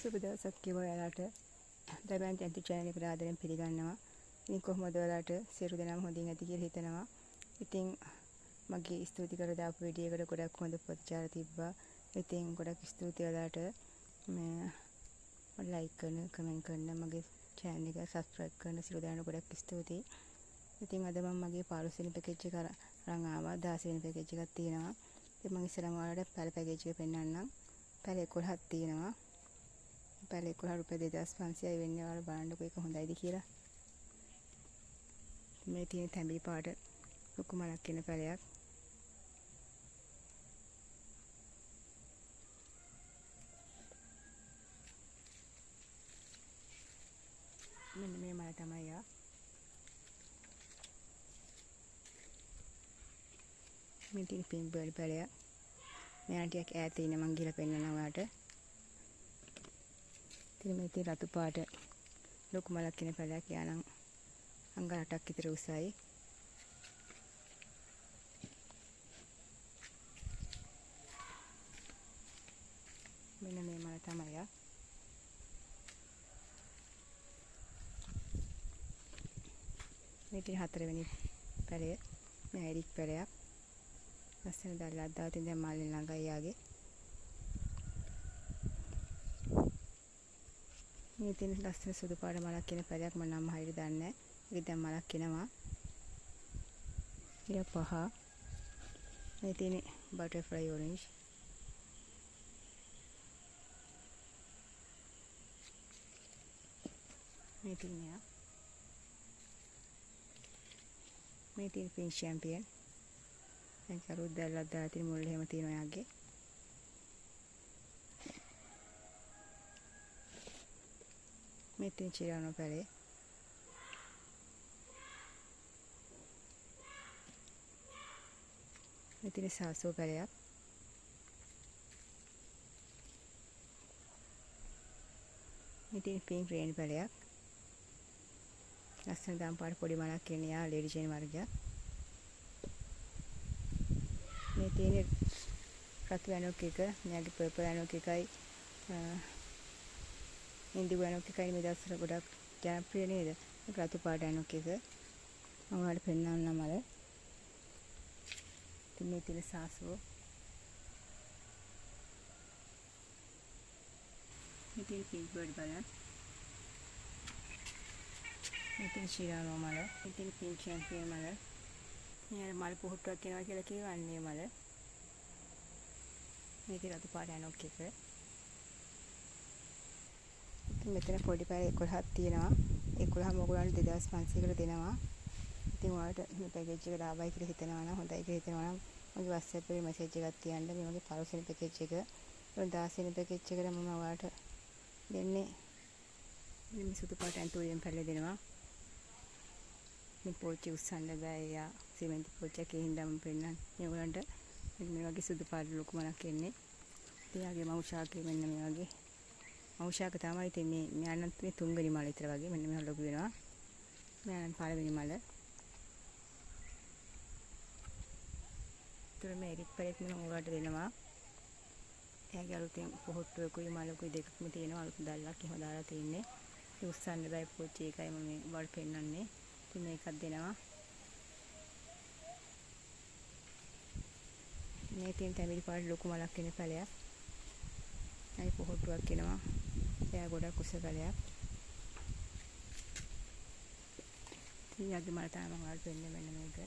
සුබ දවසක් කිව්වා ඔයාලට. දරුවන් YouTube channel එකට ආදරෙන් පිළිගන්නවා. ඉතින් කොහොමද ඔයාලට සියලු දෙනාම හොඳින් ඇති කියලා හිතනවා. ඉතින් මගේ ස්තුති කර දාපු වීඩියෝ එකට ගොඩක් හොඳ ප්‍රතිචාර තිබ්බා. ඉතින් ගොඩක් ස්තුතියි ඔයාලට මේ like කරන, comment කරන, මගේ channel එක subscribe කරන සියලු දෙනාට ගොඩක් ස්තුතියි. ඉතින් අද මම මගේ 15 වෙනි package එක අරන් ආවා. 16 වෙනි package එකක් තියෙනවා. ඉතින් මම ඉස්සරහම ඔයාලට පැල package එක පෙන්නන්නම්. පැල 11ක් තියෙනවා. පැල 11 රුපියල් 2500යි වෙන්නේ. ඔයාලා බලන්නකෝ ඒක හොඳයිද කියලා. මේ තියෙන තැඹිලි පාට ලොකු මලක් කියන පැලයක්. මෙන්න මේ මල තමයි යා. මේ තියෙන පින්ක් බර්ඩ් පැලයක්. මෙයා ටිකක් ඈත ඉන්න මං ගිහලා පෙන්නනවා ඔයාලට. ඉතින් මේ තියෙන රතු පාට ලොකු මලක් කියන පැලයක්. යානම් අංග 8ක් විතර උසයි. මෙන්න මේ මල තමයි යා. මේ තියෙන 4 වෙනි පැලය. මේ ඇරික් පැලයක්. ලස්සන දැල්ලක් දාලා තියෙන දැන් මාළේ ළඟයි යාගේ. මේ තියෙන ලස්සන සුදු පාට මලක් කියන පැලයක් මම නම් හරියට දන්නේ නැහැ. ඒක දැන් මලක් කිනවා. ඊට පහ මේ තියෙන බටර්ෆ්ලයි ඔරෙන්ජ්. මේ තියෙන පින්ක් චැම්පියන්. දැන් කරුත් දැල්ලක් දාලා තියෙන මුල් එහෙම තියෙනවා යාගේ. මේ තියෙන චිරානෝ පැලේ. මේ තියෙන සාසෝ පැලයක්. මේ තියෙන පින්ක් රේන් පැලයක්. ලස්සන දාම් පාට පොඩි මලක් කියන යා ලේඩි චේන් වර්ගයක්. මේ තියෙන රතු ඇනොක් එක, මෙයාගේ පර්පල් ඇනොක් එකයි ඉන්දිගෝ ඇනොක් එකයි මේ දවස්වල ගොඩක් ජනප්‍රිය නේද? ඒක රතු පාට ඇනොක් එක. මම ඔයාලට පෙන්නන්නම් අර. ඉතින් මේ තියෙන සාසෝ. මේ තියෙන පින්ක් බර්ඩ් බලන්න. මේ තියෙන ශිරානෝ මල. මේ තියෙන පින්ක් චැම්පියන් මල. මේ මල් පොහට්ටුවක් කියනවා කියලා කියවන්නේ මල. මේ තියෙන රතු පාට ඇනොක් එක. මෙතන පොඩි පැල 11ක් තියෙනවා. 11ම ඔයගොල්ලන්ට 2500කට දෙනවා. ඉතින් ඔයාලට මේ පැකේජ් එක ලාභයි කියලා හිතනවා නම්, හොඳයි කියලා හිතනවා නම් මගේ WhatsApp එකේ මැසේජ් එකක් තියන්න. මේ මගේ 15 වෙනි පැකේජ් එක. 16 වෙනි පැකේජ් එකට මම ඔයාලට දෙන්නේ මේ සුදු පාට ඇන්තෝරියම් පැල දෙනවා. මේ පෝච්චි උස්සන්න බෑ යා. සිමෙන්ති පෝච්චියක් ඒ හින්දා මම පෙන්නන්නේ. මේ ඔයගොල්ලන්ට මේ වගේ සුදු පාට ලොකු මලක් එන්නේ. එයාගේ මවුෂාකේ මෙන්න මේ වගේ මවුෂාක තමයි. ඉතින් මේ අනන්ත මේ 3 වෙනි මල විතර වගේ මෙන්න මේ ලොකු වෙනවා. මේ අනන්ත 5 වෙනි මල. ඒතර මේ එරික් පැලෙත් මම ඔයාලට දෙනවා. එයාගේ අලුතෙන් පොහොට්ටුවකුයි මලකුයි දෙකක්ම තියෙනවා. අලුත් දැල්ලක් එහෙම දාලා තින්නේ. ඒ උස්සන්න බෑ පොච්චි එකයි මම මේ ඔයාලට පෙන්නන්නේ. ඉතින් මේකක් දෙනවා. මේ තියෙන තැඹිලි පාට ලොකු මලක් වෙන පැලයක්. අයි පොහොට්ටුවක් වෙනවා. එයා ගොඩක් උස පැලයක්. ඉතින් යගේ මල තමයි මම ඔයාලට දෙන්නේ මෙන්න මේක.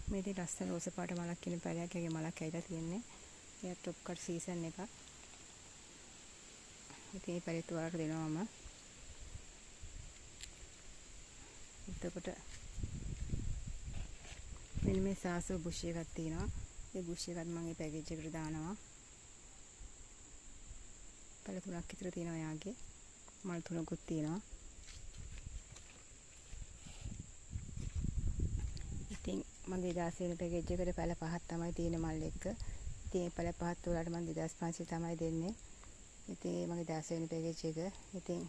මේ තියෙන ලස්සන රෝස පාට මලක් කියන පැලයක්. යගේ මලක් ඇවිල්ලා තියෙන්නේ. එයා টොප් කට් සීසන් එකක්. ඉතින් මේ පැලෙත් ඔයාලට දෙනවා මම. එතකොට මෙන්න මේ සාසෝ බුෂ් එකක් තියෙනවා. ඒ බුෂ් එකත් මම මේ පැකේජ් එකට දානවා. පැල 3ක් විතර තියෙනවා යාගේ. මල් 3කුත් තියෙනවා. ඉතින් මගේ 16 වෙනි පැකේජ් එකට පැල 5ක් තමයි තියෙන මල් එක්ක. ඉතින් මේ පැල 5ත් ඔයාලට මම 2500 තමයි දෙන්නේ. ඉතින් මගේ 16 වෙනි පැකේජ් එක. ඉතින්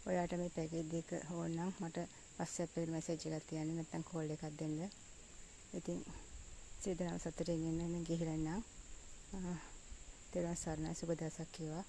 ඔයාලට මේ පැකේජ් එක ඕන නම් මට WhatsApp එකේ මැසේජ් එකක් තියන්න, නැත්නම් කෝල් එකක් දෙන්න. ඉතින් සියදෙනාම සතුටින් ඉන්න මම ගිහිල්ලා ඉන්නම්. තෙරුවන් සරණයි සුබ දවසක් වේවා.